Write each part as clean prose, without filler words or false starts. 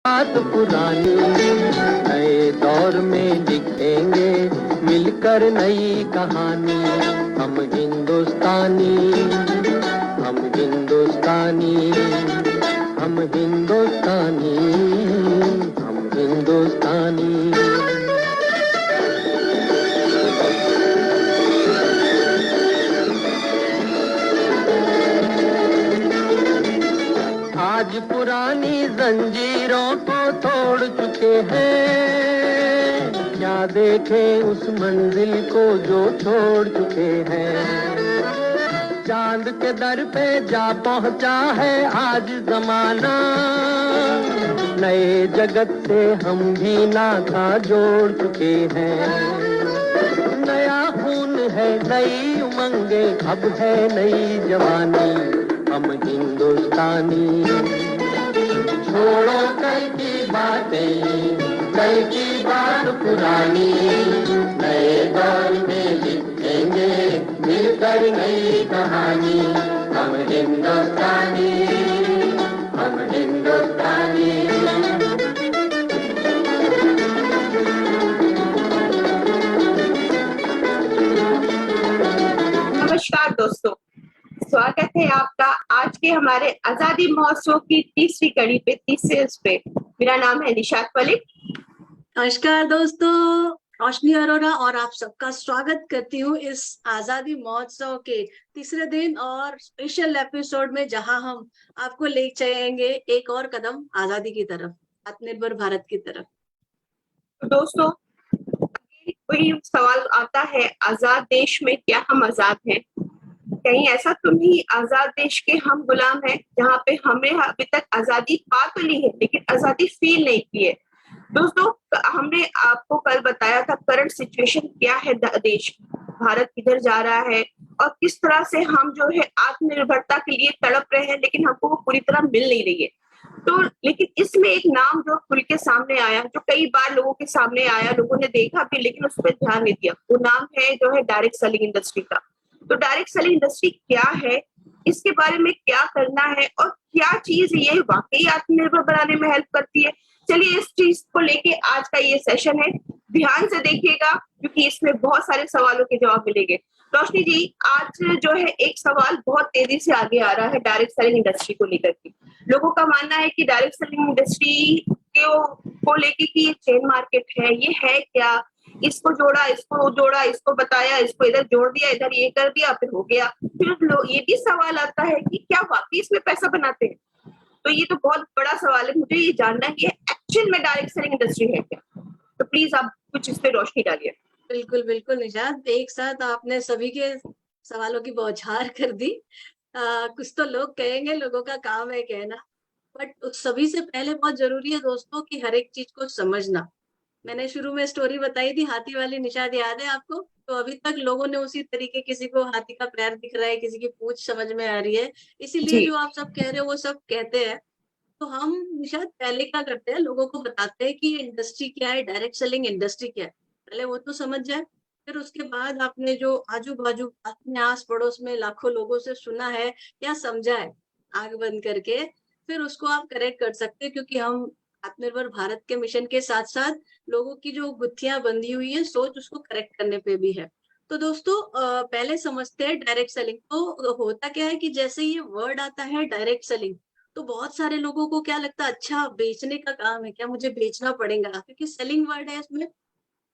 बात पुरानी नए दौर में लिखेंगे मिलकर नई कहानी। हम हिंदुस्तानी, हम हिंदुस्तानी, हम हिंदुस्तानी, हम हिंदुस्तानी। आज पुरानी जंजीरों को तोड़ चुके हैं, क्या देखें उस मंजिल को जो छोड़ चुके हैं। चांद के दर पे जा पहुंचा है आज जमाना, नए जगत से हम भी नाता जोड़ चुके हैं। नया खून है, नई उमंगे, अब है नई जवानी। हम हिंदुस्तानी, छोड़ो कल की बातें, कल की बात पुरानी। नए दौर में लिखेंगे मिलकर नई कहानी। हम हिंदुस्तानी, हम हिंदुस्तानी। नमस्कार दोस्तों, स्वागत है आपका आज के हमारे आजादी महोत्सव की तीसरी कड़ी पे, तीसरे पे। मेरा नाम है निशात मलिक। नमस्कार दोस्तों, रोशनी अरोरा और आप सबका स्वागत करती हूँ इस आजादी महोत्सव के तीसरे दिन और स्पेशल एपिसोड में, जहां हम आपको ले चलेंगे एक और कदम आजादी की तरफ, आत्मनिर्भर भारत की तरफ। तो दोस्तों, वही सवाल आता है, आजाद देश में क्या हम आजाद हैं? कहीं ऐसा तो नहीं आजाद देश के हम गुलाम हैं, जहाँ पे हमें अभी तक आजादी पा तो ली है लेकिन आजादी फील नहीं की है। दोस्तों, हमने आपको कल बताया था करंट सिचुएशन क्या है, देश भारत किधर जा रहा है और किस तरह से हम जो है आत्मनिर्भरता के लिए तड़प रहे हैं, लेकिन हमको वो पूरी तरह मिल नहीं रही है। तो लेकिन इसमें एक नाम जो खुल के सामने आया, जो कई बार लोगों के सामने आया, लोगों ने देखा भी लेकिन उस पर ध्यान नहीं दिया, वो नाम है जो है डायरेक्ट सेलिंग इंडस्ट्री का। तो डायरेक्ट सेलिंग इंडस्ट्री क्या है, इसके बारे में क्या करना है और क्या चीज ये वाकई आत्मनिर्भर बनाने में हेल्प करती है, चलिए इस चीज को लेके आज का ये सेशन है। ध्यान से देखिएगा क्योंकि इसमें बहुत सारे सवालों के जवाब मिलेंगे। रोशनी जी, आज जो है एक सवाल बहुत तेजी से आगे आ रहा है डायरेक्ट सेलिंग इंडस्ट्री को लेकर के। लोगों का मानना है कि डायरेक्ट सेलिंग इंडस्ट्री को लेके कि ये चेन मार्केट है, ये है क्या, इसको जोड़ा, इसको जोड़ा, इसको बताया, इसको इधर जोड़ दिया, इधर ये कर दिया, फिर हो गया। फिर ये भी सवाल आता है कि क्या वाकई इसमें पैसा बनाते हैं? तो ये तो बहुत बड़ा सवाल है, मुझे ये जानना है कि एक्चुअल में डायरेक्ट सेलिंग इंडस्ट्री है क्या। तो प्लीज आप कुछ इस पे रोशनी डालिए। बिल्कुल बिल्कुल निशात, एक साथ आपने सभी के सवालों की बौछार कर दी। कुछ तो लोग कहेंगे, लोगों का काम है कहना, बट उस सभी से पहले बहुत जरूरी है दोस्तों कि हर एक चीज को समझना। मैंने शुरू में स्टोरी बताई थी हाथी वाली, निशाद याद है आपको? तो अभी तक लोगों ने उसी तरीके, किसी को हाथी का पैर दिख रहा है, किसी की पूंछ समझ में आ रही है, इसीलिए जो आप सब कह रहे हो वो सब कहते हैं। तो हम निशाद पहले क्या करते हैं, लोगों को बताते हैं कि इंडस्ट्री क्या है, डायरेक्ट सेलिंग इंडस्ट्री क्या है, पहले वो तो समझ जाए। फिर उसके बाद आपने जो आजू बाजू अपने आस पड़ोस में लाखों लोगों से सुना है या समझा है आंख बंद करके, फिर उसको आप करेक्ट कर सकते हैं, क्योंकि हम आत्मनिर्भर भारत के मिशन के साथ साथ लोगों की जो गुत्थियां बंधी हुई है सोच, उसको करेक्ट करने पे भी है। तो दोस्तों, पहले समझते हैं डायरेक्ट सेलिंग। तो होता क्या है कि जैसे ये वर्ड आता है डायरेक्ट सेलिंग, तो बहुत सारे लोगों को क्या लगता है, अच्छा बेचने का काम है क्या, मुझे बेचना पड़ेगा, क्योंकि सेलिंग वर्ड है इसमें।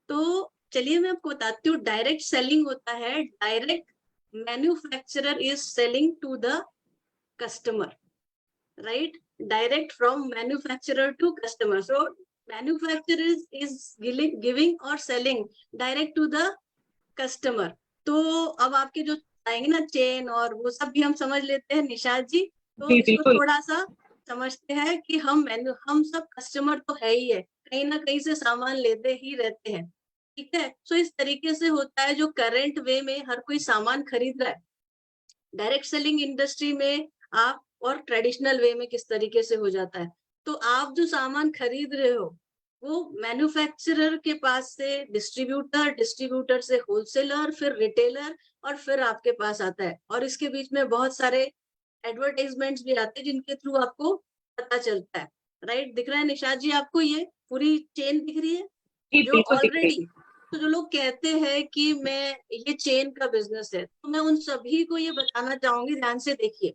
तो चलिए मैं आपको बताती हूँ, डायरेक्ट सेलिंग होता है, direct manufacturer is selling to the customer, right? Direct from manufacturer to customer. So manufacturer is giving और selling direct to the customer. तो अब आपके जो आएंगे ना चेन और वो सब भी हम समझ लेते हैं निशाद जी। तो इसको थोड़ा सा समझते हैं कि हम सब कस्टमर तो है ही है, कहीं ना कहीं से सामान लेते ही रहते हैं, ठीक है? सो इस तरीके से होता है, जो करंट वे में हर कोई सामान खरीद रहा है डायरेक्ट सेलिंग इंडस्ट्री में, आप और ट्रेडिशनल वे में किस तरीके से हो जाता है। तो आप जो सामान खरीद रहे हो वो मैन्युफैक्चरर के पास से डिस्ट्रीब्यूटर, डिस्ट्रीब्यूटर से होलसेलर, फिर रिटेलर और फिर आपके पास आता है। और इसके बीच में बहुत सारे एडवर्टाइजमेंट्स भी आते हैं जिनके थ्रू आपको पता चलता है। राइट? दिख रहा है निशाद जी आपको ये पूरी चेन दिख रही है? जी जो बिल्कुल दिख रही ऑलरेडी, है। तो जो लोग कहते हैं कि मैं ये चेन का बिजनेस है, तो मैं उन सभी को ये बताना चाहूंगी, ध्यान से देखिए,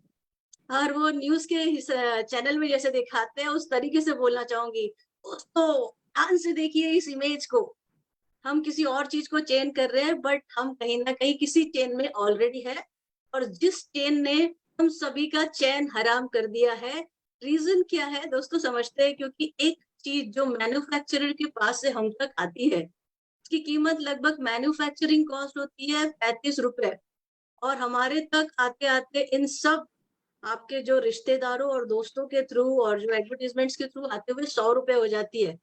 और वो न्यूज के चैनल में जैसे दिखाते हैं उस तरीके से बोलना चाहूंगी। दोस्तों ध्यान से देखिए इस इमेज को, हम किसी और चीज को चेन कर रहे हैं, बट हम कहीं ना कहीं किसी चेन में ऑलरेडी है, और जिस चेन ने हम सभी का चैन हराम कर दिया है, रीजन क्या है दोस्तों समझते हैं? क्योंकि एक चीज जो मैन्युफैक्चरर के पास से हम तक आती है, उसकी कीमत लगभग मैन्युफैक्चरिंग कॉस्ट होती है 35 रुपए, और हमारे तक आते आते इन सब आपके जो रिश्तेदारों और दोस्तों के थ्रू और जो एडवर्टीजमेंट्स के थ्रू आते हुए 100 रुपए हो जाती है।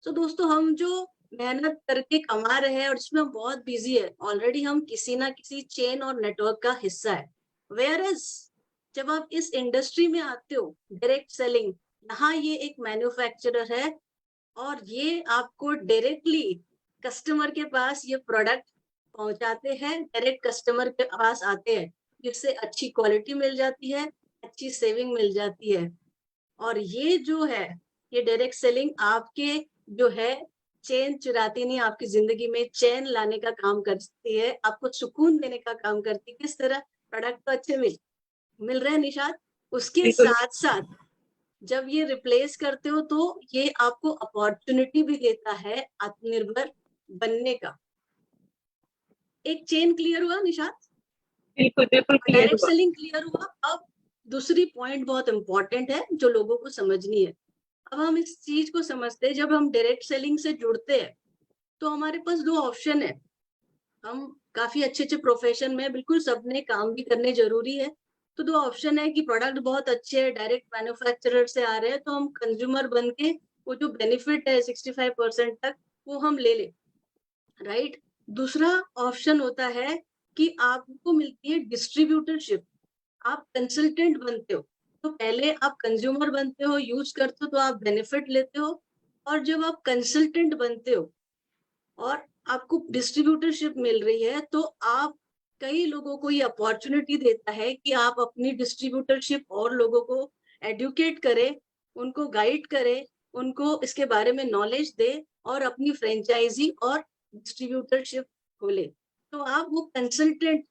तो दोस्तों हम जो मेहनत करके कमा रहे हैं और इसमें हम बहुत बिजी है, ऑलरेडी हम किसी ना किसी चेन और नेटवर्क का हिस्सा है। वेयर एज जब आप इस इंडस्ट्री में आते हो डायरेक्ट सेलिंग, यहाँ ये एक मैन्युफैक्चरर है और ये आपको डायरेक्टली कस्टमर के पास ये प्रोडक्ट पहुंचाते हैं, डायरेक्ट कस्टमर के पास आते हैं, जिससे अच्छी क्वालिटी मिल जाती है, अच्छी सेविंग मिल जाती है। और ये जो है, ये डायरेक्ट सेलिंग आपके जो है चेन चुराती नहीं, आपकी जिंदगी में चैन लाने का काम करती है, आपको सुकून देने का काम करती है। किस तरह? प्रोडक्ट तो अच्छे मिल रहे हैं निशाद, उसके बिल्कुल साथ साथ जब ये रिप्लेस करते हो तो ये आपको अपॉर्चुनिटी भी देता है आत्मनिर्भर बनने का। एक चेन क्लियर हुआ निशाद, बिल्कुल बिल्कुल क्लियर डायरेक्ट हुआ। सेलिंग क्लियर हुआ। अब दूसरी पॉइंट बहुत इंपॉर्टेंट है जो लोगों को समझनी है। अब हम इस चीज को समझते हैं, जब हम डायरेक्ट सेलिंग से जुड़ते हैं तो हमारे पास दो ऑप्शन है। हम काफी अच्छे अच्छे प्रोफेशन में, बिल्कुल सबने काम भी करने जरूरी है, तो दो ऑप्शन है कि प्रोडक्ट बहुत अच्छे है, डायरेक्ट मैन्युफैक्चरर से आ रहे हैं, तो हम कंज्यूमर बन के वो जो बेनिफिट है 65% तक वो हम ले ले, राइट? दूसरा ऑप्शन होता है कि आपको मिलती है डिस्ट्रीब्यूटरशिप, आप कंसल्टेंट बनते हो। तो पहले आप कंज्यूमर बनते हो, यूज करते हो, तो आप बेनिफिट लेते हो, और जब आप कंसल्टेंट बनते हो और आपको डिस्ट्रीब्यूटरशिप मिल रही है, तो आप कई लोगों को ये अपॉर्चुनिटी देता है कि आप अपनी डिस्ट्रीब्यूटरशिप और लोगों को एडुकेट करें, उनको गाइड करें, उनको इसके बारे में नॉलेज दे और अपनी फ्रेंचाइजी और डिस्ट्रीब्यूटरशिप खोले। तो आप वो कंसल्टेंट,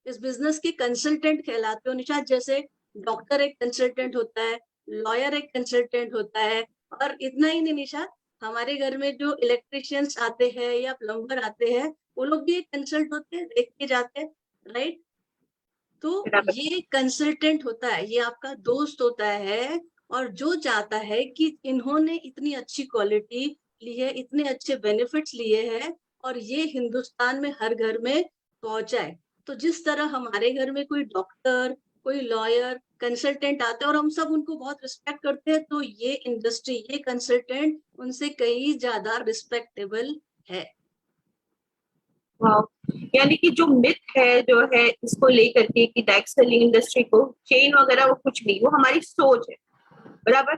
इस बिजनेस के कंसल्टेंट कहलाते हो निशाद। जैसे डॉक्टर एक कंसल्टेंट होता है, लॉयर एक कंसल्टेंट होता है, और इतना ही नहीं निशाद, हमारे घर में जो इलेक्ट्रिशियंस आते हैं या प्लम्बर आते हैं, वो लोग भी एक कंसल्ट होते हैं, देख के जाते हैं, राइट? तो बराबर। ये कंसल्टेंट होता है, ये आपका दोस्त होता है, और जो चाहता है कि इन्होंने इतनी अच्छी क्वालिटी ली है, इतने अच्छे बेनिफिट्स लिए हैं, और ये हिंदुस्तान में हर घर में पहुंचाए। तो जिस तरह हमारे घर में कोई डॉक्टर, कोई लॉयर, कंसल्टेंट आते हैं और हम सब उनको बहुत रिस्पेक्ट करते हैं, तो ये इंडस्ट्री, ये कंसल्टेंट उनसे कहीं ज्यादा रिस्पेक्टेबल है। वाह। यानी कि जो मिथ है जो है इसको लेकर के कि डायरेक्ट सेलिंग इंडस्ट्री को चेन वगैरह वो कुछ नहीं, वो हमारी सोच है। बराबर।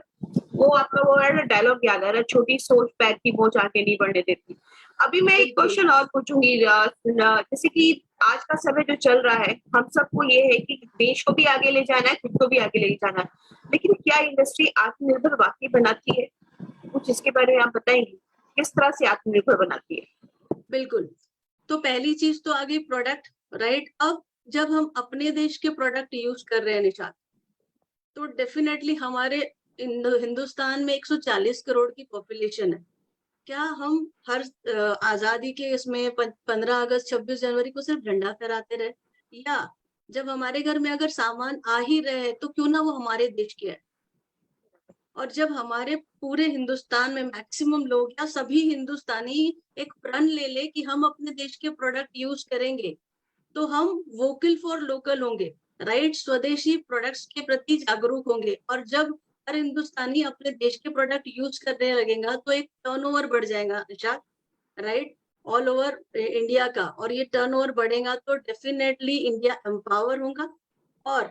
वो आपका वो है डायलॉग याद आ रहा है, छोटी सोच पैर की मोच आगे नहीं बढ़ने देती। अभी मैं एक बिल्कुल क्वेश्चन और पूछूंगी, जैसे कि आज का समय जो चल रहा है, हम सबको ये है कि देश को भी आगे ले जाना है, खुद को भी आगे ले जाना है, लेकिन क्या इंडस्ट्री आत्मनिर्भर वाकई बनाती है? कुछ इसके बारे में आप बताएंगे, किस तरह से आत्मनिर्भर बनाती है? बिल्कुल। तो पहली चीज तो आ गई प्रोडक्ट, राइट? अब जब हम अपने देश के प्रोडक्ट यूज कर रहे हैं निशाद, तो डेफिनेटली हमारे हिंदुस्तान में 140 करोड़ की पॉपुलेशन है। क्या हम हर आजादी के इसमें 15 अगस्त 26 जनवरी को सिर्फ झंडा फहराते रहे? या जब हमारे घर में अगर सामान आ ही रहे तो क्यों ना वो हमारे देश के है? और जब हमारे पूरे हिंदुस्तान में मैक्सिमम लोग या सभी हिंदुस्तानी एक प्रण ले ले कि हम अपने देश के प्रोडक्ट यूज करेंगे, तो हम वोकल फॉर लोकल होंगे, राइट? स्वदेशी प्रोडक्ट्स के प्रति जागरूक होंगे, और जब हर हिंदुस्तानी अपने देश के प्रोडक्ट यूज करने लगेगा तो एक टर्नओवर बढ़ जाएगा Nishad, right? All over India का, और ये टर्नओवर बढ़ेगा तो डेफिनेटली इंडिया एम्पावर होगा। और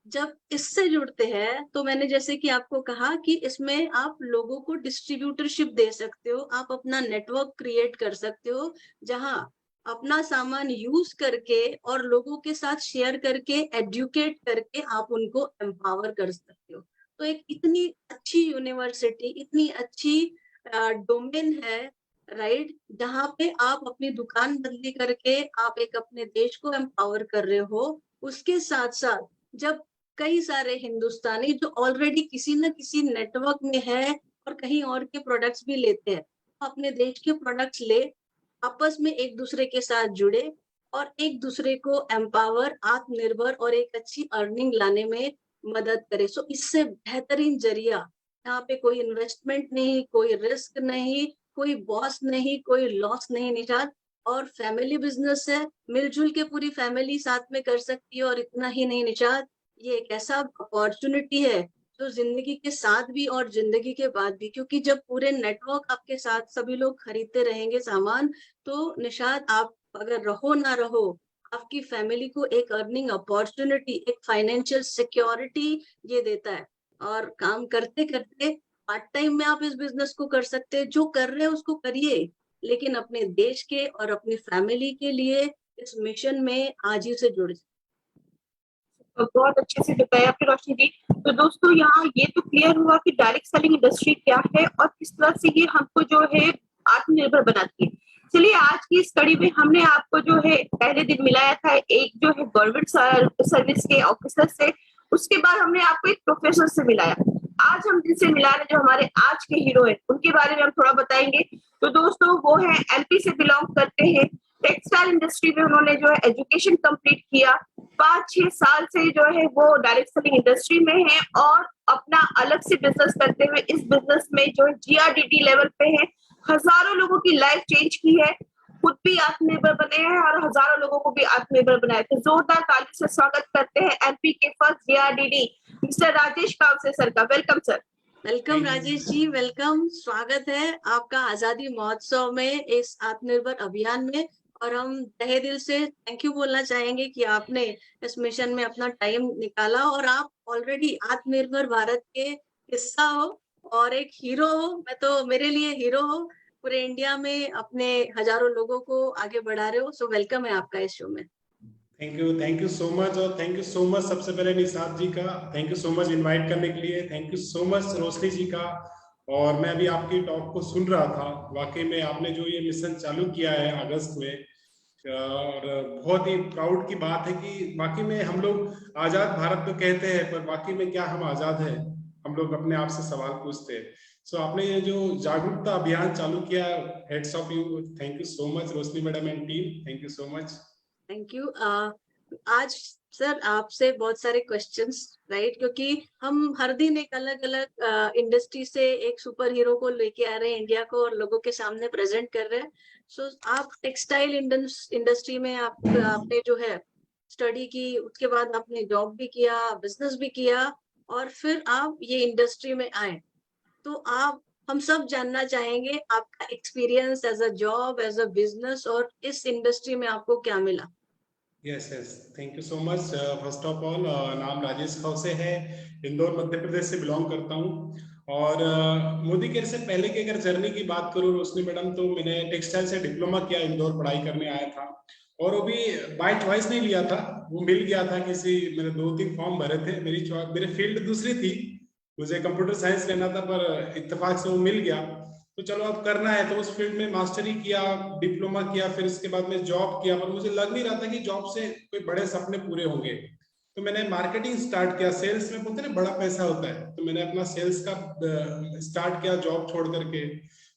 जब इससे जुड़ते हैं तो मैंने जैसे कि आपको कहा कि इसमें आप लोगों को डिस्ट्रीब्यूटरशिप दे सकते हो, आप अपना नेटवर्क क्रिएट कर सकते हो, जहां अपना सामान यूज करके और लोगों के साथ शेयर करके, एडुकेट करके आप उनको एम्पावर कर सकते हो। तो एक इतनी अच्छी यूनिवर्सिटी, इतनी अच्छी डोमेन है, राइट, जहाँ पे आप अपनी दुकान बदली करके आप एक अपने देश को एम्पावर कर रहे हो। उसके साथ साथ जब कई सारे हिंदुस्तानी जो ऑलरेडी किसी न किसी नेटवर्क में है और कहीं और के प्रोडक्ट्स भी लेते हैं, अपने देश के प्रोडक्ट्स ले, आपस में एक दूसरे के साथ जुड़े और एक दूसरे को एम्पावर, आत्मनिर्भर और एक अच्छी अर्निंग लाने में मदद करे। सो इससे बेहतरीन जरिया, यहाँ पे कोई इन्वेस्टमेंट नहीं, कोई रिस्क नहीं, कोई बॉस नहीं, कोई लॉस नहीं निशाद, और फैमिली बिजनेस है, मिलजुल के पूरी फैमिली साथ में कर सकती है। और इतना ही नहीं निशाद, ये एक ऐसा अपॉर्चुनिटी है जो जिंदगी के साथ भी और जिंदगी के बाद भी, क्योंकि जब पूरे नेटवर्क आपके साथ सभी लोग खरीदते रहेंगे सामान, तो निशाद आप अगर रहो ना रहो, आपकी फैमिली को एक अर्निंग अपॉर्चुनिटी, एक फाइनेंशियल सिक्योरिटी ये देता है। और काम करते करते पार्ट टाइम में आप इस बिजनेस को कर सकते हैं, जो कर रहे हैं उसको करिए, लेकिन अपने देश के और अपनी फैमिली के लिए इस मिशन में आज ही से जुड़ जाए। बहुत अच्छे से बताया आपने रोशनी जी। तो दोस्तों यहाँ ये तो क्लियर हुआ कि डायरेक्ट सेलिंग इंडस्ट्री क्या है और किस तरह से ये हमको जो है आत्मनिर्भर बनाती है। चलिए आज की इस कड़ी में हमने आपको जो है पहले दिन मिलाया था एक जो है गवर्नमेंट सर्विस के ऑफिसर से, उसके बाद हमने आपको एक प्रोफेसर से मिलाया। आज हम जिनसे मिला रहे जो हमारे आज के हीरो हैं उनके बारे में हम थोड़ा बताएंगे। तो दोस्तों वो है एमपी से बिलोंग करते हैं, टेक्सटाइल इंडस्ट्री में उन्होंने जो है एजुकेशन कंप्लीट किया, 5-6 साल से जो है वो डायरेक्ट सेलिंग इंडस्ट्री में है और अपना अलग से बिजनेस करते हुए इस बिजनेस में जो है जीआरडीटी लेवल पे है, हजारों लोगों की लाइफ चेंज की है, खुद भी आत्मनिर्भर बने हैं और हजारों लोगों को भी आत्मनिर्भर बनाए। तो जोरदार ताली से स्वागत करते हैं एमपी के फर्स्ट जीआरडीडी मिस्टर राजेश कावसे सर का। Welcome sir. Welcome Rajesh ji, welcome, स्वागत है आपका आजादी महोत्सव में, इस आत्मनिर्भर अभियान में। और हम तहे दिल से थैंक यू बोलना चाहेंगे कि आपने इस मिशन में अपना टाइम निकाला और आप ऑलरेडी आत्मनिर्भर भारत के हिस्सा हो और एक हीरो हो। मैं तो, मेरे लिए हीरो हो, पूरे इंडिया में अपने हजारों लोगों को आगे बढ़ा रहे हो। सो वेलकम है आपका इस शो में। Thank you so much. और थैंक यू सो मच सबसे पहले निशाद जी का, thank you so much invite करने के लिए। थैंक यू सो मच रोशनी जी का। और मैं अभी आपकी टॉक को सुन रहा था, वाकई में आपने जो ये मिशन चालू किया है अगस्त में, और बहुत ही प्राउड की बात है कि वाकई में हम लोग आजाद भारत तो कहते हैं, पर वाकई में क्या हम आजाद हैं? हम लोग अपने आप से सवाल पूछते हैं। सो आपने ये जो जागरूकता अभियान चालू किया, heads of you, thank you so much Roshni madam and team, thank you so much. Thank you. आज सर आपसे बहुत सारे क्वेश्चंस, राइट, क्योंकि हम हर दिन एक अलग अलग इंडस्ट्री से एक सुपर हीरो को लेके आ रहे हैं इंडिया को और लोगों के सामने प्रेजेंट कर रहे हैं। सो आप टेक्सटाइल इंडस्ट्री में आपने जो है स्टडी की, उसके बाद आपने जॉब भी किया, बिजनेस भी किया और फिर आप ये इंडस्ट्री में आए। तो आप, हम सब जानना चाहेंगे आपका experience as a job, as a business, और इस इंडस्ट्री में आपको क्या मिला। Yes, thank you so much. First of all नाम राजेश खौसे है, इंदौर मध्य प्रदेश से बिलोंग करता हूँ। और मोदी केयर से पहले की अगर जर्नी की बात करूँ रोशनी मैडम, तो मैंने टेक्सटाइल से डिप्लोमा किया, इंदौर पढ़ाई करने आया था। और वो भी बाय चॉइस नहीं लिया था, वो मिल गया था किसी, मैंने 2-3 फॉर्म भरे थे, मेरी फील्ड दूसरी थी, मुझे कंप्यूटर साइंस लेना था, पर इत्तेफाक से वो मिल गया। तो चलो अब करना है, तो उस फील्ड में मास्टरी किया, डिप्लोमा किया, फिर इसके बाद में जॉब किया, पर मुझे लग नहीं रहा था कि जॉब से कोई बड़े सपने पूरे होंगे। तो मैंने मार्केटिंग स्टार्ट किया, सेल्स में बोलते ना बड़ा पैसा होता है, तो मैंने अपना सेल्स का स्टार्ट किया जॉब छोड़ करके।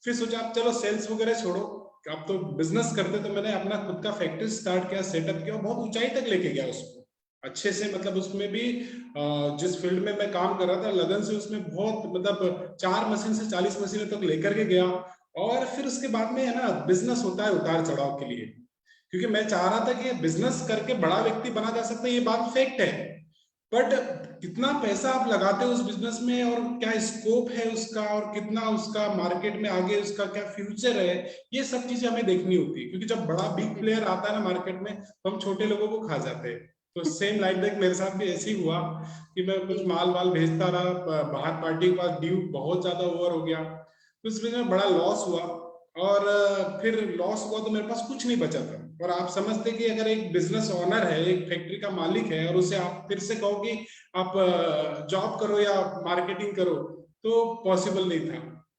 फिर सोचा अब चलो सेल्स वगैरह छोड़ो, अब तो बिजनेस करते। तो मैंने अपना खुद का फैक्ट्री स्टार्ट किया, सेटअप किया, बहुत ऊंचाई तक लेके गया उसको अच्छे से। मतलब उसमें भी जिस फील्ड में मैं काम कर रहा था लगन से, उसमें बहुत मतलब 4 मशीन से 40 मशीनों तक लेकर के गया। और फिर उसके बाद में है ना, बिजनेस होता है उतार चढ़ाव के लिए, क्योंकि मैं चाह रहा था कि बिजनेस करके बड़ा व्यक्ति बना जा सकता है, ये बात फैक्ट है, बट कितना पैसा आप लगाते हो उस बिजनेस में और क्या स्कोप है उसका, और कितना उसका मार्केट में आगे उसका क्या फ्यूचर है, ये सब चीजें हमें देखनी होती है। क्योंकि जब बड़ा बिग प्लेयर आता है ना मार्केट में, तो हम छोटे लोगों को खा जाते हैं। तो सेम लाइक दैट मेरे साथ भी ऐसे ही हुआ कि मैं कुछ माल वाल भेजता रहा, बाहर पार्टी के पास ड्यू बहुत ज्यादा ओवर हो गया, तो इस वजह में बड़ा लॉस हुआ। और फिर लॉस हुआ तो मेरे पास कुछ नहीं बचा था, और आप समझते कि अगर एक बिजनेस ओनर है, एक फैक्ट्री का मालिक है, और उसे आप फिर से कहो कि आप जॉब करो या मार्केटिंग करो, तो पॉसिबल नहीं था।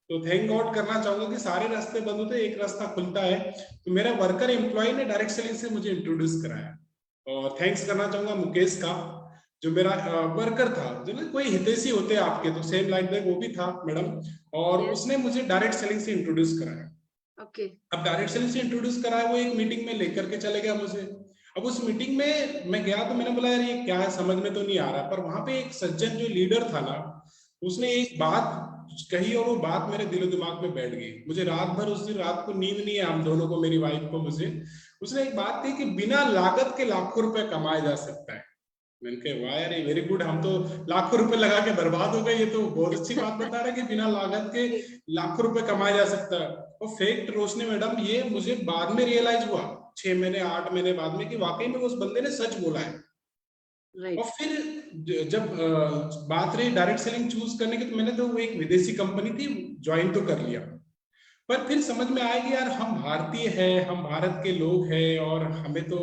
तो थैंक गॉड करना चाहूंगा कि सारे रास्ते बंद होते, एक रास्ता खुलता है। तो मेरा वर्कर एम्प्लॉय ने डायरेक्ट सेलिंग से मुझे इंट्रोड्यूस कराया, और थैंक्स करना चाहूंगा मुकेश का, जो मेरा वर्कर था, जो ना कोई हितैषी होते हैं आपके, तो सेम लाइक दैट वो भी था मैडम, और Yes. उसने मुझे डायरेक्ट सेलिंग से इंट्रोड्यूस कराया। ओके अब डायरेक्ट सेलिंग से इंट्रोड्यूस कराया, वो एक मीटिंग में लेकर के चले गया मुझे। अब उस मीटिंग में मैं गया तो मैंने बोला यार ये क्या है, समझ में तो नहीं आ रहा। पर वहां पे एक सज्जन जो लीडर था ना, उसने एक बात कही, और वो बात मेरे दिलो दिमाग में बैठ गई। मुझे रात भर, उस दिन रात को नींद नहीं है हम दोनों को, मेरी वाइफ को, मुझे। उसने एक बात कही कि बिना लागत के लाखों रुपए कमाया जा सकता है। मैंने कहा वाह यार, ये वेरी गुड, हम तो लाखों रुपए लगा के बर्बाद हो गए, ये तो बहुत अच्छी बात बता रहा है कि बिना लागत के लाखों रुपए कमाया जा सकता है। और फैक्ट रोशनी मैडम, ये मुझे बाद में रियलाइज हुआ 6 महीने 8 महीने बाद में, कि वाकई में उस बंदे ने सच बोला है। राइट और फिर जब बात रही डायरेक्ट सेलिंग चूज करने की, तो मैंने तो वो एक विदेशी कंपनी थी, ज्वाइन तो कर लिया। पर फिर समझ में आया कि यार हम भारतीय हैं, हम भारत के लोग हैं, और हमें तो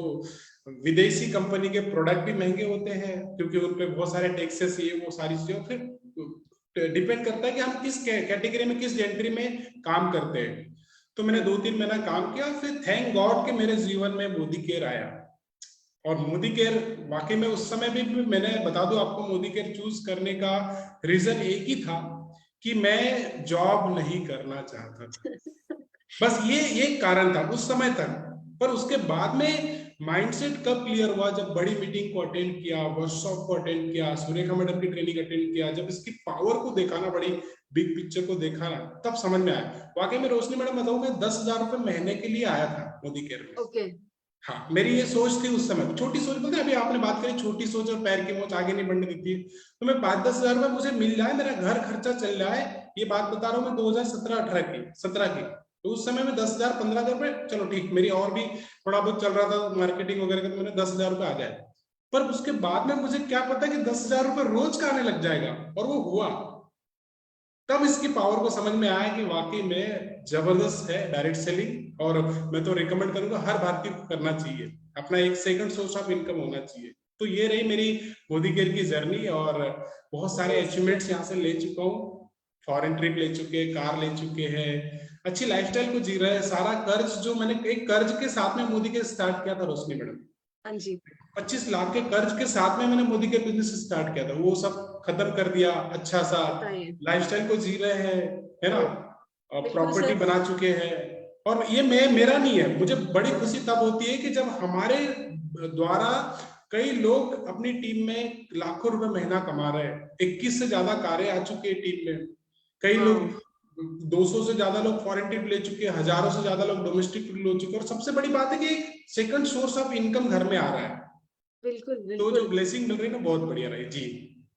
विदेशी कंपनी के प्रोडक्ट भी महंगे होते हैं, क्योंकि उन पे बहुत सारे टैक्सेस, ये वो सारी चीजें। फिर डिपेंड करता है कि हम किस कैटेगरी में, किस जेंट्री में काम करते हैं। तो मैंने 2-3 महीना काम किया, फिर थैंक गॉड के मेरे जीवन में मोदी केयर आया। और मोदी केयर वाकई में उस समय भी मैंने बता दूं आपको, मोदी केयर चूज करने का रीजन एक ही था कि मैं जॉब नहीं करना चाहता था। बस ये कारण था उस समय तक। पर उसके बाद में माइंडसेट कब क्लियर हुआ, जब बड़ी मीटिंग को अटेंड किया, वर्कशॉप को अटेंड किया, सुरेखा मैडम की ट्रेनिंग अटेंड किया, जब इसकी पावर को देखा ना, बड़ी बिग पिक्चर को देखा ना, तब समझ में आया। वाकई में रोशनी मैडम बताऊं, मैं 10,000 रुपए महीने के लिए आया था मोदी केयर में। ओके हाँ, मेरी ये सोच थी उस समय, छोटी सोच बोलते हैं, अभी आपने बात करी छोटी सोच और पैर की मोच आगे नहीं बढ़ने देती। तो मैं 5-10 हजार रुपए मुझे मिल जाए, मेरा घर खर्चा चल जाए, ये बात बता रहा हूँ मैं 2017-18 की। तो उस समय में 10,000-15,000 रुपए, चलो ठीक, मेरी और भी थोड़ा बहुत चल रहा था मार्केटिंग वगैरह का, तो मैंने 10,000 रुपए आ जाए। पर उसके बाद में मुझे क्या पता कि 10,000 रुपए रोज का आने लग जाएगा, और वो हुआ। तब इसकी पावर को समझ में आया कि वाकई में जबरदस्त है डायरेक्ट सेलिंग। और मैं तो रिकमेंड करूंगा हर भारतीय को करना चाहिए, अपना एक सेकंड सोर्स ऑफ इनकम होना चाहिए। तो ये रही मेरी मोदी केयर की जर्नी, और बहुत सारे अचीवमेंट्स यहाँ से ले चुका हूँ। फॉरेन ट्रिप ले चुके, कार ले चुके हैं, अच्छी लाइफस्टाइल को जी रहे हैं। सारा कर्ज जो मैंने एक कर्ज के साथ में मोदी के स्टार्ट किया था रोशनी मैडम, हाँ जी 25 लाख के कर्ज के साथ में मैंने मोदी के बिजनेस स्टार्ट किया था, वो सब खत्म कर दिया। अच्छा सा बताइए लाइफस्टाइल को जी रहे हैं, है ना, बिल्कुल प्रॉपर्टी सर बना चुके हैं। और ये मेरा नहीं है, मुझे बड़ी खुशी तब होती है कि जब हमारे द्वारा कई लोग अपनी टीम में लाखों रुपए महीना कमा रहे हैं। 21 से ज्यादा कारें आ चुकी है टीम में, कई हाँ लोग 200 से ज्यादा लोग फॉरेन ट्रिप ले चुके हैं, हजारों से ज्यादा लोग डोमेस्टिक ट्रिप ले चुके हैं। और सबसे बड़ी बात है कि एक सेकंड सोर्स ऑफ इनकम घर में आ रहा है। बिल्कुल तो बिल्कुल जो ब्लेसिंग मिल रही है ना, बहुत बढ़िया रही जी।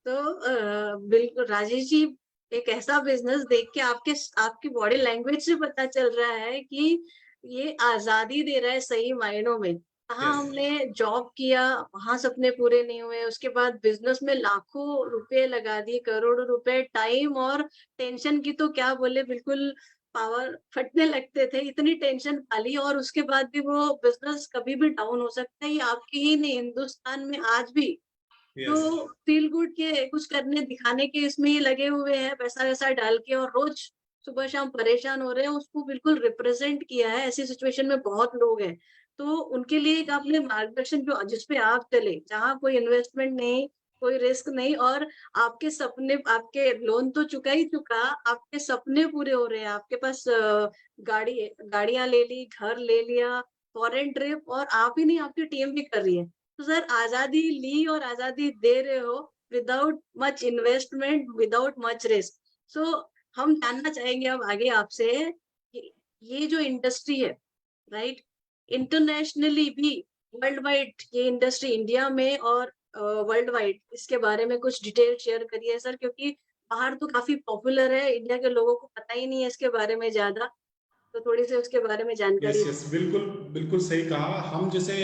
तो बिल्कुल राजेश जी, एक ऐसा बिजनेस देख के आपकी बॉडी लैंग्वेज से पता चल रहा है कि ये आजादी दे रहा है सही मायनों में। कहाँ यस हमने जॉब किया, वहां सपने पूरे नहीं हुए, उसके बाद बिजनेस में लाखों रुपए लगा दिए, करोड़ों रुपए, टाइम और टेंशन की तो क्या बोले, बिल्कुल पावर फटने लगते थे, इतनी टेंशन पाली, और उसके बाद भी वो बिजनेस कभी भी डाउन हो सकता है। ये आपकी ही नहीं, हिंदुस्तान में आज भी यस जो फील गुड के कुछ करने दिखाने के इसमें ही लगे हुए हैं, पैसा वैसा डाल के, और रोज सुबह शाम परेशान हो रहे हैं, उसको बिल्कुल रिप्रेजेंट किया है। ऐसी सिचुएशन में बहुत लोग हैं, तो उनके लिए एक आपने मार्गदर्शन जो जिसपे आप चले, जहाँ कोई इन्वेस्टमेंट नहीं, कोई रिस्क नहीं, और आपके सपने, आपके लोन तो चुका ही चुका, आपके सपने पूरे हो रहे हैं, आपके पास गाड़ियां ले ली, घर ले लिया, फॉरेन ट्रिप, और आप ही नहीं आपकी टीम भी कर रही है। तो सर, आजादी ली और आजादी दे रहे हो without much investment, without much risk. So हम जानना चाहेंगे अब आगे आपसे कि ये जो इंडस्ट्री है, राइट, इंटरनेशनली भी, वर्ल्ड वाइड, ये इंडस्ट्री इंडिया में और वर्ल्ड वाइड, इसके बारे में कुछ डिटेल शेयर करिए सर, क्योंकि बाहर तो काफी पॉपुलर है, इंडिया के लोगों को पता ही नहीं है इसके बारे में ज्यादा, तो थोड़ी सी उसके बारे में जानकारी। यस बिल्कुल बिल्कुल सही कहा। हम जैसे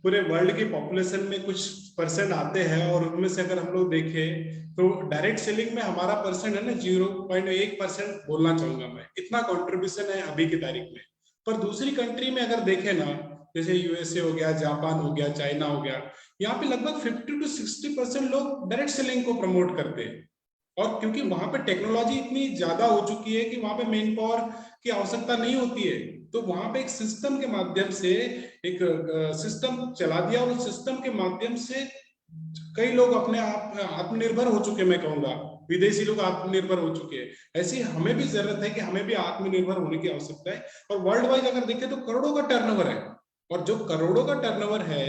पूरे वर्ल्ड की पॉपुलेशन में कुछ परसेंट आते हैं, और उनमें से अगर हम लोग देखें तो डायरेक्ट सेलिंग में हमारा परसेंट है ना 0.1% बोलना चाहूंगा मैं, इतना कंट्रीब्यूशन है अभी की तारीख में। पर दूसरी कंट्री में अगर देखें ना, जैसे यूएसए हो गया, जापान हो गया, चाइना हो गया, यहाँ पे लगभग 50 to 60% लोग डायरेक्ट सेलिंग को प्रमोट करते हैं। और क्योंकि वहां पे टेक्नोलॉजी इतनी ज्यादा हो चुकी है कि वहां पे मेन पावर की आवश्यकता नहीं होती है, तो वहां पे एक सिस्टम के माध्यम से एक सिस्टम चला दिया, और उस सिस्टम के माध्यम से कई लोग अपने आप आत्मनिर्भर हो चुके, मैं कहूंगा विदेशी लोग आत्मनिर्भर हो चुके हैं। ऐसी हमें भी जरूरत है कि हमें भी आत्मनिर्भर होने की आवश्यकता है। और वर्ल्ड वाइड अगर देखें तो करोड़ों का टर्नओवर है, और जो करोड़ों का टर्नओवर है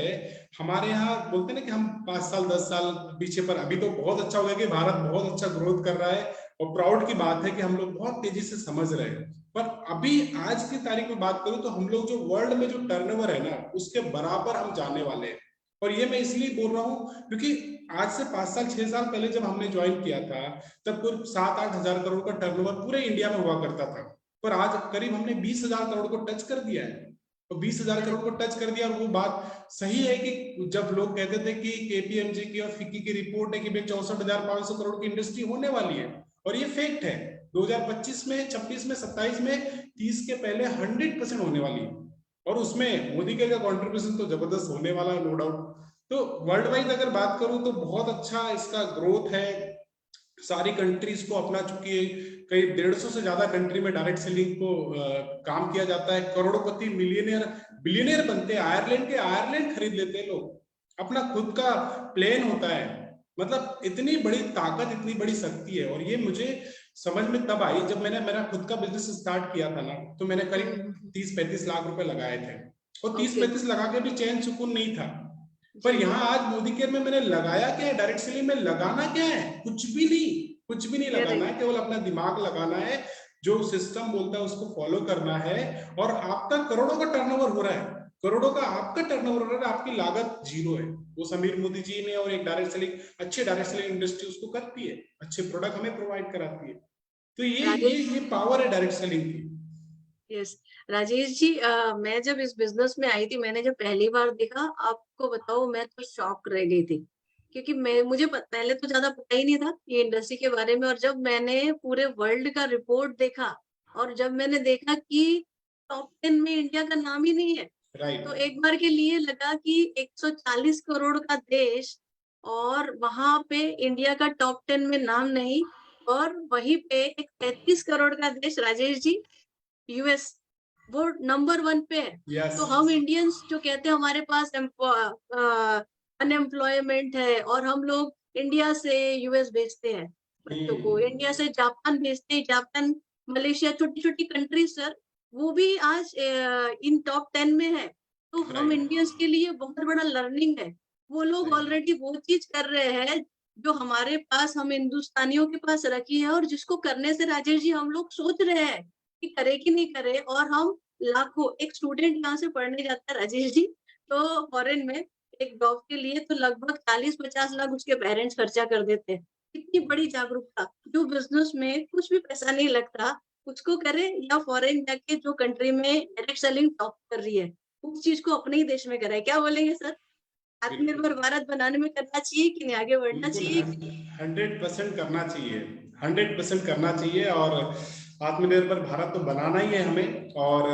हमारे यहाँ, बोलते हैं ना कि हम 5 साल 10 साल पीछे, पर अभी तो बहुत अच्छा हो गया कि भारत बहुत अच्छा ग्रोथ कर रहा है, और प्राउड की बात है कि हम लोग बहुत तेजी से समझ रहे हैं। पर अभी आज की तारीख में बात करूं तो हम लोग जो वर्ल्ड में जो टर्नओवर है ना, उसके बराबर हम जाने वाले हैं। और ये मैं इसलिए बोल रहा हूँ क्योंकि आज से 5 साल 6 साल पहले जब हमने ज्वाइन किया था, तब कुल 7-8 हजार करोड़ का टर्नओवर पूरे इंडिया में हुआ करता था, पर आज करीब हमने 20,000 करोड़ को टच कर दिया है। तो 20,000 करोड़ को टच कर दिया। और वो बात सही है कि जब लोग कहते थे कि केपीएमजी की और फिक्की की रिपोर्ट है कि भाई 64,500 करोड़ की इंडस्ट्री होने वाली है, और ये फैक्ट है। 2025 में, 26 में, 27 में 30 के पहले 100% होने वाली है, और उसमें मोदी का कॉन्ट्रीब्यूशन तो जबरदस्त होने वाला है, नो डाउट। तो वर्ल्ड वाइड अगर बात करूं तो बहुत अच्छा इसका ग्रोथ है, सारी कंट्रीज को अपना चुकी है, कई 150 से ज्यादा कंट्री में डायरेक्ट सेलिंग को काम किया जाता है। करोड़पति, मिलियनियर, बिलियनियर बनते हैं। आयरलैंड खरीद लेते हैं लोग, अपना खुद का प्लेन होता है। मतलब इतनी बड़ी ताकत, इतनी बड़ी शक्ति है। और ये मुझे समझ में तब आई जब मैंने मेरा खुद का बिजनेस स्टार्ट किया था ना, तो मैंने करीब 30-35 लाख रुपए लगाए थे, और 30-35 लगा के भी चैन सुकून नहीं था। पर यहाँ आज मोदी केयर में मैंने लगाया क्या है, डायरेक्ट सेलिंग में लगाना क्या है, कुछ भी नहीं लगाना है, केवल अपना दिमाग लगाना है, जो सिस्टम बोलता है उसको फॉलो करना है, और आपका करोड़ों का टर्नओवर हो रहा है, करोड़ों का आपका टर्नओवर हो रहा है, आपकी लागत 0 है। वो समीर मोदी जी ने और एक डायरेक्ट सेलिंग, अच्छे डायरेक्ट सेलिंग इंडस्ट्री उसको करती है, अच्छे प्रोडक्ट हमें प्रोवाइड कराती है। तो ये पावर है डायरेक्ट सेलिंग की। यस राजेश जी, मैं जब इस बिजनेस में आई थी, मैंने जब पहली बार देखा, आपको बताओ मैं तो शॉक रह गई थी, क्योंकि मुझे पहले तो ज्यादा पता ही नहीं था ये इंडस्ट्री के बारे में। और जब मैंने पूरे वर्ल्ड का रिपोर्ट देखा, और जब मैंने देखा कि टॉप 10 में इंडिया का नाम ही नहीं है, तो एक बार के लिए लगा कि 140 करोड़ का देश, और वहां पे इंडिया का टॉप 10 में नाम नहीं, और वहीं पे एक 33 करोड़ का देश, राजेश जी, यूएस, वो नंबर 1 पे है। yes. तो हम इंडियंस जो कहते हैं हमारे पास अनएम्प्लॉयमेंट है, और हम लोग इंडिया से यूएस भेजते हैं बच्चों को, इंडिया से जापान भेजते हैं, जापान, मलेशिया, छोटी छोटी कंट्री सर, वो भी आज इन टॉप 10 में है। तो हम इंडियंस के लिए बहुत बड़ा लर्निंग है। वो लोग ऑलरेडी वो चीज कर रहे हैं जो हमारे पास, हम हिंदुस्तानियों के पास रखी है, और जिसको करने से राजेश जी हम लोग सोच रहे हैं कि करे कि नहीं करे। और हम लाखों, एक स्टूडेंट यहाँ से पढ़ने जाता है राजेश जी, तो फॉरेन में एक जॉब के लिए तो लगभग 40-50 लाख उसके पेरेंट्स खर्चा कर देते हैं। इतनी बड़ी जागरूकता, जो बिजनेस में कुछ भी पैसा नहीं लगता उसको करे, या फॉरेन जाके जो कंट्री में डायरेक्ट सेलिंग टॉप कर रही है, उस चीज को अपने ही देश में कराए। क्या बोलेंगे सर, आत्मनिर्भर भारत बनाने में करना चाहिए कि नहीं, आगे बढ़ना चाहिए? 100% करना चाहिए, 100% करना चाहिए। और आत्मनिर्भर भारत तो बनाना ही है हमें। और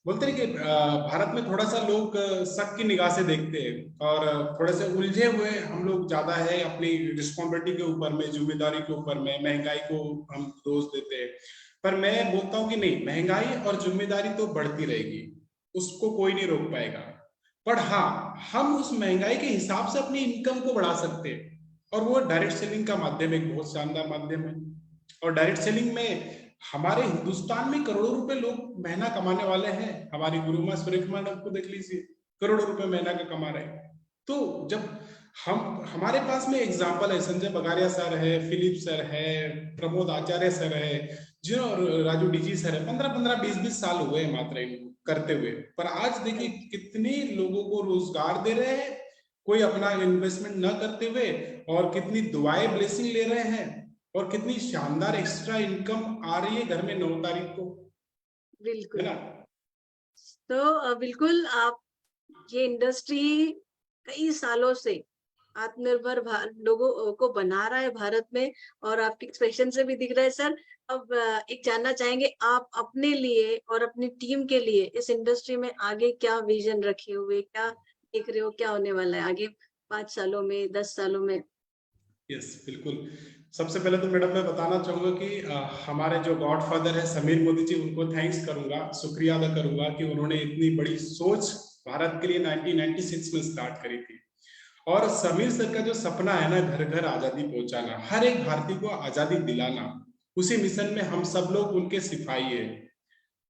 बोलते हैं कि भारत में थोड़ा सा लोग शक की निगाह से देखते हैं, और थोड़े से उलझे हुए हम लोग ज्यादा है अपनी रिस्पॉन्सिबिलिटी के ऊपर में, जिम्मेदारी के ऊपर में, महंगाई को हम दोष देते हैं। पर मैं बोलता हूँ कि नहीं, महंगाई और जिम्मेदारी तो बढ़ती रहेगी, उसको कोई नहीं रोक पाएगा। पर हाँ, हम उस महंगाई के हिसाब से अपनी इनकम को बढ़ा सकते हैं, और वो डायरेक्ट सेलिंग का माध्यम एक बहुत शानदार माध्यम है। और डायरेक्ट सेलिंग में हमारे हिंदुस्तान में करोड़ों रुपए लोग महीना कमाने वाले हैं। हमारी गुरु माँ सुरेखा मैडम को देख लीजिए, करोड़ों रुपए महीना का कमा रहे हैं। तो जब हमारे पास में एग्जाम्पल है, संजय बगारिया सर है, फिलिप सर है, प्रमोद आचार्य सर है, जिनो राजू डीजी सर है, 15-15, 20-20 साल हुए हैं मात्र इनको करते हुए। पर आज देखिए कितने लोगों को रोजगार दे रहे हैं, कोई अपना इन्वेस्टमेंट न करते हुए, और कितनी दुआएं, ब्लेसिंग ले रहे हैं, और कितनी शानदार एक्स्ट्रा इनकम आ रही है घर में 9 तारीख को। बिल्कुल, है ना? तो बिल्कुल आप, ये इंडस्ट्री कई सालों से आत्मनिर्भर लोगों को बना रहा है भारत में, और आपके एक्सप्रेशन से भी दिख रहा है सर। अब एक जानना चाहेंगे, आप अपने लिए और अपनी टीम के लिए इस इंडस्ट्री में आगे क्या विजन रखे हुए, क्या देख रहे हो, क्या होने वाला है आगे 5 सालों में, 10 सालों में? यस, बिल्कुल। सबसे पहले तो मैडम मैं बताना चाहूंगा कि हमारे जो गॉडफादर है समीर मोदी जी, उनको थैंक्स करूंगा, शुक्रिया अदा करूंगा कि उन्होंने इतनी बड़ी सोच भारत के लिए 1996 में स्टार्ट करी थी। और समीर सर का जो सपना है ना, घर घर आजादी पहुंचाना, हर एक भारतीय को आजादी दिलाना, उसी मिशन में हम सब लोग उनके सिपाही है,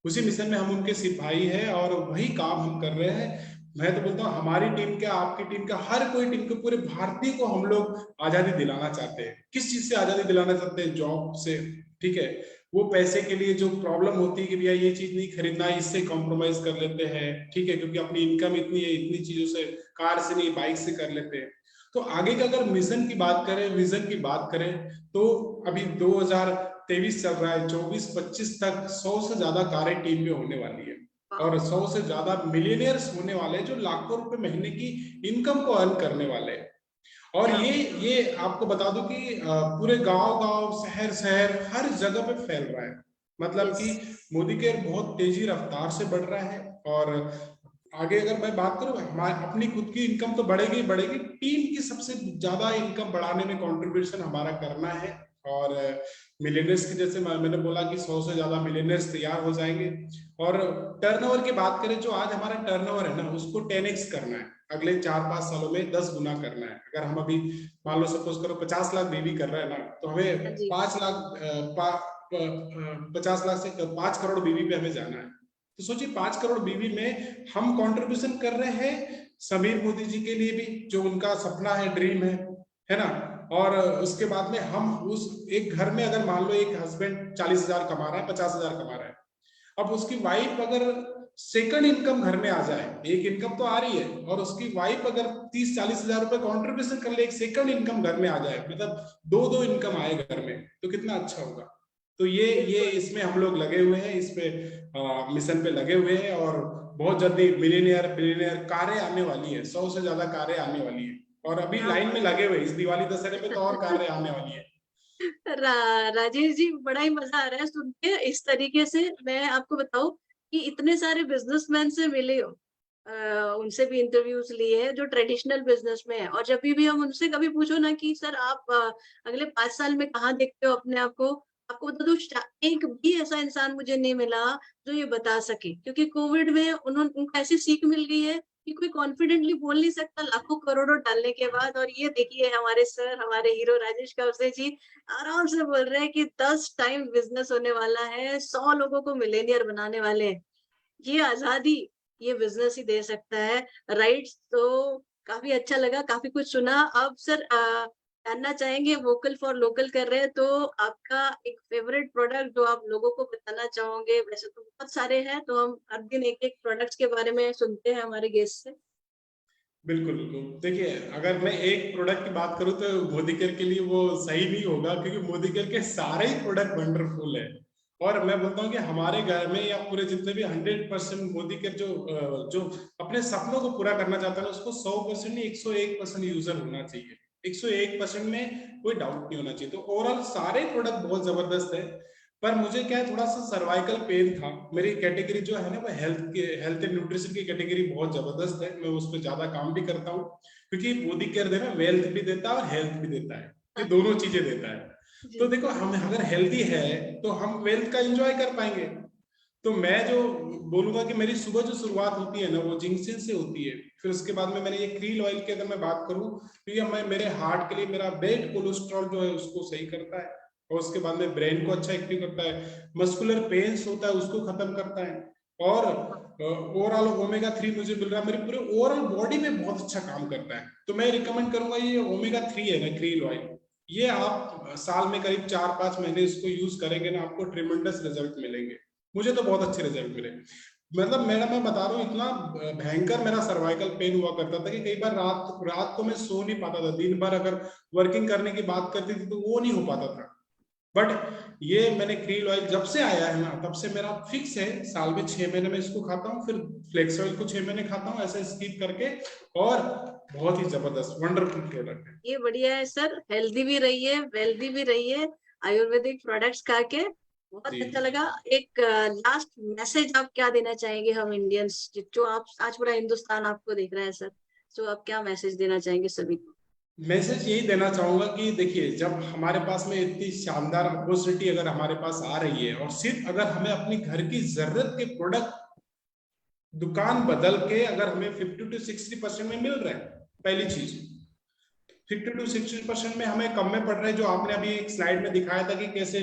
उसी मिशन में हम उनके सिपाही है और वही काम हम कर रहे हैं। मैं तो बोलता हूँ हमारी टीम का, आपकी टीम का, हर कोई टीम को, पूरे भारतीय को हम लोग आजादी दिलाना चाहते हैं। किस चीज से आजादी दिलाना चाहते हैं? जॉब से, ठीक है। वो पैसे के लिए जो प्रॉब्लम होती है कि भैया ये चीज नहीं खरीदना है, इससे कॉम्प्रोमाइज कर लेते हैं, ठीक है, क्योंकि अपनी इनकम इतनी है, इतनी चीजों से, कार से नहीं बाइक से कर लेते हैं। तो आगे का अगर मिशन की बात करें, विजन की बात करें, तो अभी 2023 चल रहा है, 24-25 तक 100 से ज्यादा कारें टीम में होने वाली है और 100 से ज्यादा मिलियनियर्स होने वाले हैं जो लाखों रुपए महीने की इनकम को अर्न करने वाले हैं। और ये आपको बता दूं कि पूरे गांव गांव, शहर शहर, हर जगह पे फैल रहा है। मतलब कि मोदी केयर बहुत तेजी रफ्तार से बढ़ रहा है। और आगे अगर मैं बात करूं, हमारी अपनी खुद की इनकम तो बढ़ेगी बढ़ेगी, टीम की सबसे ज्यादा इनकम बढ़ाने में कंट्रीब्यूशन हमारा करना है। और मिलियनर्स की, जैसे मैंने बोला कि 100 से ज्यादा मिलियनर्स तैयार हो जाएंगे। और टर्नओवर की बात करें, जो आज हमारा टर्नओवर है ना, उसको 10x करना है, अगले 4-5 सालों में 10 गुना करना है। अगर हम अभी मान लो सपोज करो 50 लाख बीवी कर रहे हैं ना, तो हमें 5 लाख 50 लाख से 5 करोड़ बीवी पे हमें जाना है। तो सोचिए 5 करोड़ बीवी में हम कंट्रीब्यूशन कर रहे हैं समीर मोदी जी के लिए भी, जो उनका सपना है, ड्रीम है ना। और उसके बाद में हम उस एक घर में, अगर मान लो एक हस्बैंड 40,000 कमा रहा है, 50,000 कमा रहा है, अब उसकी वाइफ अगर सेकंड इनकम घर में आ जाए, एक इनकम तो आ रही है, और उसकी वाइफ अगर 30-40 हजार रुपए कॉन्ट्रीब्यूशन कर ले, एक सेकंड इनकम घर में आ जाए, मतलब दो इनकम आए घर में, तो कितना अच्छा होगा। तो ये इसमें हम लोग लगे हुए हैं, इस पे मिशन पे लगे हुए हैं। और बहुत जल्दी मिलियनियर बिलियनियर कारें आने वाली है, 100 से ज्यादा कारें आने वाली है। और अभी लाइन में लगे हुए, इस दिवाली दशहरे में तो और कारें आने वाली है। राजेश जी, बड़ा ही मजा आ रहा है सुन के। इस तरीके से मैं आपको बताऊं कि इतने सारे बिजनेसमैन से मिले हो, उनसे भी इंटरव्यूज लिए हैं जो ट्रेडिशनल बिजनेस में है, और जब भी हम उनसे कभी पूछो ना कि सर आप अगले 5 साल में कहाँ देखते हो अपने आप को, आपको बता दो, एक भी ऐसा इंसान मुझे नहीं मिला जो ये बता सके। क्योंकि कोविड में उनको ऐसी सीख मिल गई है कि कोई कॉन्फिडेंटली बोल नहीं सकता लाखों करोड़ों डालने के बाद। और ये देखिए हमारे सर, हमारे हीरो राजेश खौसे जी आराम से बोल रहे हैं कि 10 टाइम बिजनेस होने वाला है, 100 लोगों को मिलेनियर बनाने वाले हैं। ये आजादी ये बिजनेस ही दे सकता है, राइट? तो काफी अच्छा लगा, काफी कुछ सुना। अब सर जानना चाहेंगे, वोकल फॉर लोकल कर रहे हैं, तो आपका एक फेवरेट प्रोडक्ट जो आप लोगों को बताना चाहोगे? वैसे तो बहुत सारे हैं, तो हम हर दिन एक एक प्रोडक्ट्स के बारे में सुनते हैं हमारे गेस्ट से। बिल्कुल बिल्कुल। देखिए, अगर मैं एक प्रोडक्ट की बात करूं तो मोदी केयर के लिए वो सही नहीं होगा, क्योंकि मोदी केयर के सारे ही प्रोडक्ट वंडरफुल है। और मैं बोलता हूँ कि हमारे घर में या पूरे जितने भी 100% मोदी केयर जो अपने सपनों को पूरा करना चाहता है, उसको 100% नहीं 101% यूजर होना चाहिए। 101% में कोई डाउट नहीं होना चाहिए। तो ओवरऑल सारे प्रोडक्ट बहुत जबरदस्त है। पर मुझे क्या है, थोड़ा सा सर्वाइकल पेन था। मेरी कैटेगरी जो है ना, वो हेल्थ एंड न्यूट्रिशन की कैटेगरी बहुत जबरदस्त है। मैं उस पर ज्यादा काम भी करता हूँ, क्योंकि मोदी केयर देना वेल्थ भी देता है और हेल्थ भी देता है, ये दोनों चीजें देता है। तो देखो, हम अगर हेल्दी है तो हम वेल्थ का एंजॉय कर पाएंगे। तो मैं जो बोलूंगा कि मेरी सुबह जो शुरुआत होती है ना, वो जिंक्शन से होती है। फिर उसके बाद में मैंने ये क्रील ऑयल की अगर मैं बात करूं, तो ये मैं मेरे हार्ट के लिए, मेरा बेड कोलेस्ट्रॉल जो है उसको सही करता है, और उसके बाद में ब्रेन को अच्छा एक्टिव करता है, मस्कुलर पेन्स होता है उसको खत्म करता है, और ओवरऑल ओमेगा 3 मुझे मिल रहा है, मेरे पूरे ओवरऑल बॉडी में बहुत अच्छा काम करता है। तो मैं रिकमेंड करूंगा, ये ओमेगा 3 है ना, क्रील ऑयल, ये आप साल में करीब 4-5 महीने इसको यूज करेंगे ना, आपको ट्रिमेंडस रिजल्ट मिलेंगे। मुझे तो बहुत अच्छे रिजल्ट मिले। मतलब मैडम, मैं बता रहा हूँ, इतना भयंकर मेरा सर्वाइकल पेन हुआ करता था कि कई बार रात को मैं सो नहीं पाता था। दिन भर अगर वर्किंग करने की बात करती थी तो वो नहीं हो पाता था। बट ये मैंने क्रील ऑयल जब से आया है ना, तब से मेरा फिक्स है, साल में 6 महीने में इसको खाता हूँ, फिर फ्लेक्स ऑयल को 6 महीने खाता हूँ, ऐसे स्किप करके। और बहुत ही जबरदस्त वंडरफुल प्रोडक्ट है। ये बढ़िया है सर, हेल्दी भी रही है, वेल्दी भी रही है आयुर्वेदिक प्रोडक्ट्स खा के, बहुत जी। अच्छा लगा। एक लास्ट मैसेज आप क्या देना चाहेंगे हम इंडियंस, जो आप आज पूरा हिंदुस्तान आपको देख रहा है सर, तो आप क्या मैसेज देना चाहेंगे सभी को? मैसेज यही देना चाहूंगा कि देखिए, जब हमारे पास में इतनी शानदार अपॉर्चुनिटी अगर हमारे पास आ रही है, और सिर्फ अगर हमें अपनी घर की जरूरत के प्रोडक्ट दुकान बदल के अगर हमें 50 to 60% में मिल रहा है, पहली चीज 50 to 60% में हमें कम में पड़ रहा है, जो आपने अभी एक स्लाइड में दिखाया था कि कैसे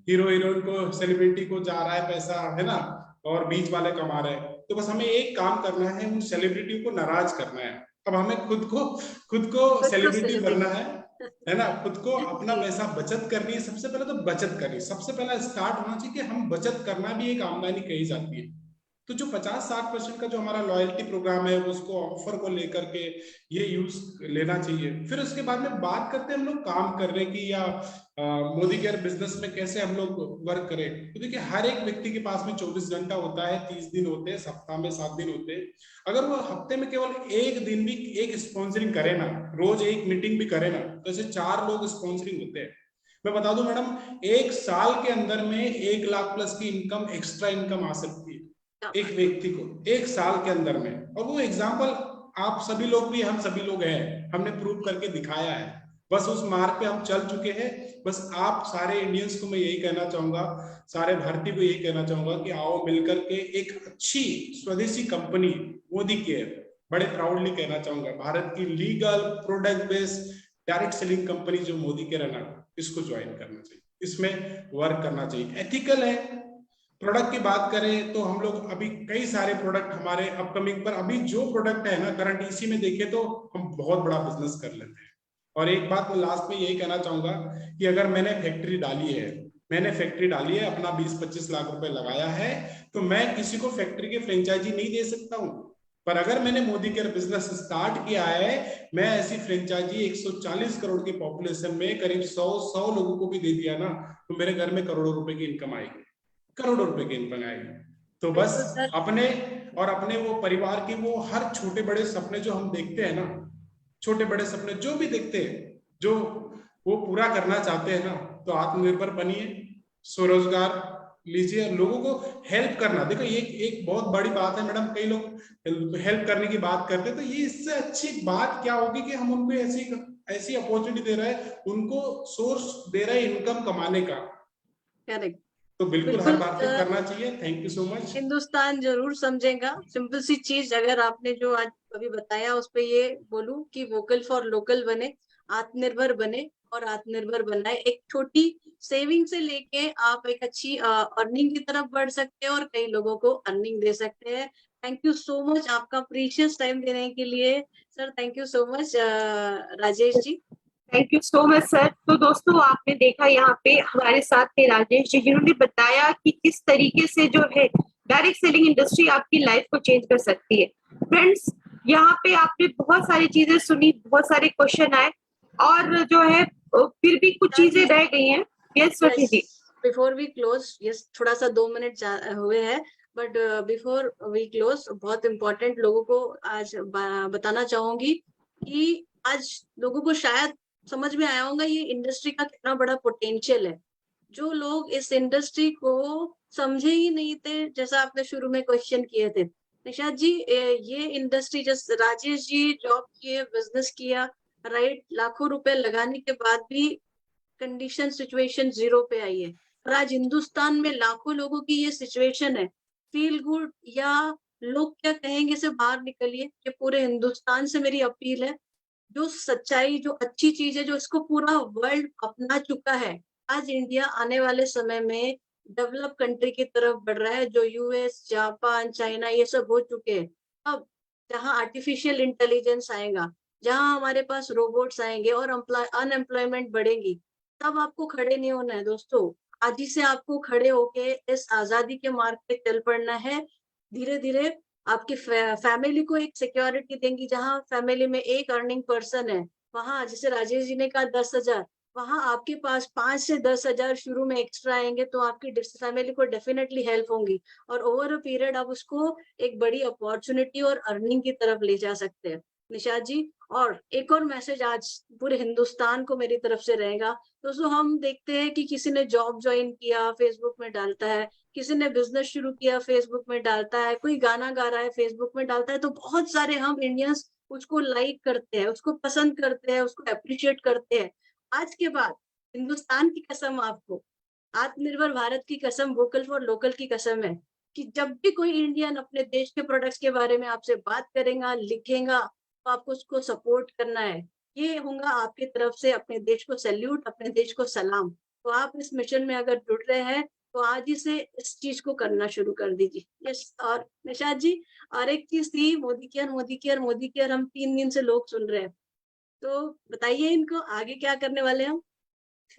हीरो हीरोइन को, सेलिब्रिटी को जा रहा है पैसा, है ना, और बीच वाले कमा रहे हैं। तो बस हमें एक काम करना है, उन सेलिब्रिटी को नाराज करना है। अब हमें खुद को सेलिब्रिटी बनना है ना, खुद को अपना जी। पैसा बचत करनी है। सबसे पहले तो बचत करनी है, सबसे पहला स्टार्ट होना चाहिए कि हम बचत करना भी एक आमदनी कही जाती है। तो जो 50-60% का जो हमारा लॉयल्टी प्रोग्राम है, उसको ऑफर को लेकर के ये यूज लेना चाहिए। फिर उसके बाद में बात करते हैं हम लोग काम करने की, या मोदी केयर बिजनेस में कैसे हम लोग वर्क करें। तो देखिए, हर एक व्यक्ति के पास में 24 घंटा होता है, 30 दिन होते हैं, सप्ताह में 7 दिन होते हैं। अगर वो हफ्ते में केवल एक दिन भी एक स्पॉन्सरिंग करे ना, रोज एक मीटिंग भी करे ना, तो ऐसे 4 लोग स्पॉन्सरिंग होते हैं। मैं बता दूं मैडम, एक साल के अंदर में 1 लाख प्लस की इनकम, एक्स्ट्रा इनकम आ सकती है एक व्यक्ति को, एक साल के अंदर में। और वो एग्जाम्पल आप सभी लोग भी, हम सभी लोग हैं, हमने प्रूव करके दिखाया है। बस उस मार्ग पे हम चल चुके हैं। बस आप सारे इंडियंस को मैं यही कहना चाहूंगा, सारे भारतीय को यही कहना चाहूंगा कि आओ मिलकर के एक अच्छी स्वदेशी कंपनी मोदी केयर, बड़े प्राउडली कहना चाहूंगा, भारत की legal product based direct selling company जो मोदी केयर है ना, इसको ज्वाइन करना चाहिए, इसमें वर्क करना चाहिए, एथिकल है। प्रोडक्ट की बात करें तो हम लोग अभी कई सारे प्रोडक्ट हमारे अपकमिंग पर, अभी जो प्रोडक्ट है ना करंट, इसी में देखें तो हम बहुत बड़ा बिजनेस कर लेते हैं। और एक बात मैं लास्ट में यही कहना चाहूंगा कि अगर मैंने फैक्ट्री डाली है, अपना 20-25 लाख रुपए लगाया है, तो मैं किसी को फैक्ट्री के फ्रेंचाइजी नहीं दे सकता हूं। पर अगर मैंने मोदी केयर बिजनेस स्टार्ट किया है, मैं ऐसी फ्रेंचाइजी 140 करोड़ की पॉपुलेशन में करीब 100 लोगों को भी दे दिया ना, तो मेरे घर में करोड़ों रुपए की इनकम आएगी, करोड़ों रुपए की इनकम आएगी। तो बस बिल्कुल सर। अपने और अपने वो परिवार की वो हर छोटे बड़े सपने जो हम देखते हैं ना, छोटे बड़े सपने जो भी देखते हैं, जो वो पूरा करना चाहते हैं ना, तो आत्मनिर्भर बनिए, स्वरोजगार लीजिए, लोगों को हेल्प करना। देखो ये एक बहुत बड़ी बात है मैडम, कई लोग हेल्प करने की बात करते हैं, तो ये इससे अच्छी बात क्या होगी कि हम उनको ऐसी अपॉर्चुनिटी दे रहे हैं, उनको सोर्स दे रहे हैं इनकम कमाने का। करेक्ट। तो बिल्कुल हर बिल्कुल भारतीय को करना चाहिए। Thank you so much. Hindustan जरूर समझेगा। सिंपल सी चीज अगर आपने जो आज अभी बताया उस पे ये बोलूं कि वोकल फॉर लोकल बने, आत्मनिर्भर बने, और आत्मनिर्भर बनना है। एक छोटी सेविंग से लेके आप एक अच्छी अर्निंग की तरफ बढ़ सकते हैं और कई लोगों को अर्निंग दे सकते हैं। थैंक यू सो मच आपका प्रीशियस टाइम देने के लिए sir. Thank you so much Rajesh ji. Thank you so much sir. तो दोस्तों, आपने देखा यहाँ पे हमारे साथ थे राजेश जी, जिन्होंने बताया कि किस तरीके से जो है डायरेक्ट सेलिंग इंडस्ट्री आपकी लाइफ को चेंज कर सकती है। फ्रेंड्स, यहाँ पे आपने बहुत सारी चीजें सुनी, बहुत सारे क्वेश्चन आए, और जो है फिर भी कुछ चीजें रह गई हैं। Yes Swati ji. Before we close, yes, थोड़ा सा 2 मिनट हुए हैं, बट बिफोर वी क्लोज बहुत इम्पोर्टेंट लोगों को आज बताना चाहूंगी कि आज लोगों को शायद समझ में आया होगा ये इंडस्ट्री का कितना बड़ा पोटेंशियल है। जो लोग इस इंडस्ट्री को समझे ही नहीं थे, जैसा आपने शुरू में क्वेश्चन किए थे निशाद जी, ये इंडस्ट्री जैसे राजेश जी जॉब किए, बिजनेस किया, राइट, लाखों रुपए लगाने के बाद भी कंडीशन सिचुएशन 0 पे आई है। और आज हिंदुस्तान में लाखों लोगों की ये सिचुएशन है। फील गुड या लोग क्या कहेंगे से बाहर निकलिए। ये पूरे हिंदुस्तान से मेरी अपील है, जो सच्चाई, जो अच्छी चीज है, जो इसको पूरा वर्ल्ड अपना चुका है, आज इंडिया आने वाले समय में डेवलप कंट्री की तरफ बढ़ रहा है। जो यूएस, जापान, चाइना ये सब हो चुके हैं, अब जहाँ आर्टिफिशियल इंटेलिजेंस आएगा, जहाँ हमारे पास रोबोट्स आएंगे और अनएम्प्लॉयमेंट बढ़ेगी, तब आपको खड़े नहीं होना है दोस्तों। आज ही से आपको खड़े होके इस आजादी के मार्ग पे चल पड़ना है। धीरे धीरे आपकी फैमिली को एक सिक्योरिटी देंगी। जहाँ फैमिली में एक अर्निंग पर्सन है, वहां जैसे राजेश जी ने कहा 10,000, वहां आपके पास 5 से 10 हजार शुरू में एक्स्ट्रा आएंगे तो आपकी फैमिली को डेफिनेटली हेल्प होंगी, और ओवर अ पीरियड आप उसको एक बड़ी अपॉर्चुनिटी और अर्निंग की तरफ ले जा सकते हैं। निशा जी, और एक और मैसेज आज पूरे हिंदुस्तान को मेरी तरफ से रहेगा। दोस्तों, हम देखते हैं कि किसी ने जॉब ज्वाइन किया, फेसबुक में डालता है, किसी ने बिजनेस शुरू किया, फेसबुक में डालता है, कोई गाना गा रहा है, फेसबुक में डालता है, तो बहुत सारे हम इंडियंस उसको लाइक करते हैं, उसको पसंद करते हैं, उसको अप्रिशिएट करते हैं। आज के बाद हिंदुस्तान की कसम, आपको आत्मनिर्भर भारत की कसम, वोकल फॉर लोकल की कसम है कि जब भी कोई इंडियन अपने देश के प्रोडक्ट्स के बारे में आपसे बात करेगा, लिखेगा, तो आपको उसको सपोर्ट करना है। ये होगा आपकी तरफ से अपने देश को सैल्यूट, अपने देश को सलाम। तो आप इस मिशन में अगर जुड़ रहे हैं तो आज ही से इस चीज को करना शुरू कर दीजिए। यस। और निशाद जी, और एक चीज थी, Modi care, Modi care, Modi care, हम 3 दिन से लोग सुन रहे हैं, तो बताइए इनको आगे क्या करने वाले हैं हम?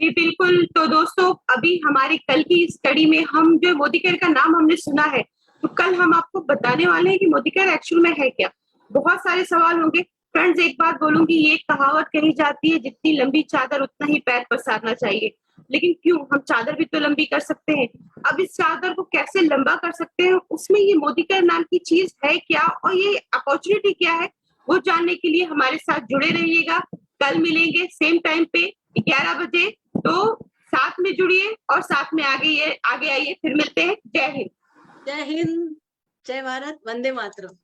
जी बिल्कुल। तो दोस्तों, अभी हमारी कल की स्टडी में हम जो मोदी केयर का नाम हमने सुना है, तो कल हम आपको बताने वाले हैं कि मोदी केयर एक्चुअल में है क्या। बहुत सारे सवाल होंगे। फ्रेंड्स, एक बात बोलूंगी, ये कहावत कही जाती है, जितनी लंबी चादर उतना ही पैर पसारना चाहिए। लेकिन क्यों, हम चादर भी तो लंबी कर सकते हैं। अब इस चादर को कैसे लंबा कर सकते हैं, उसमें ये मोदी केयर नाम की चीज है क्या और ये अपॉर्चुनिटी क्या है, वो जानने के लिए हमारे साथ जुड़े रहिएगा। कल मिलेंगे सेम टाइम पे 11 बजे। तो साथ में जुड़िए और साथ में आगे आइए। फिर मिलते हैं। जय हिंद। जय हिंद, जय भारत, वंदे मातरम।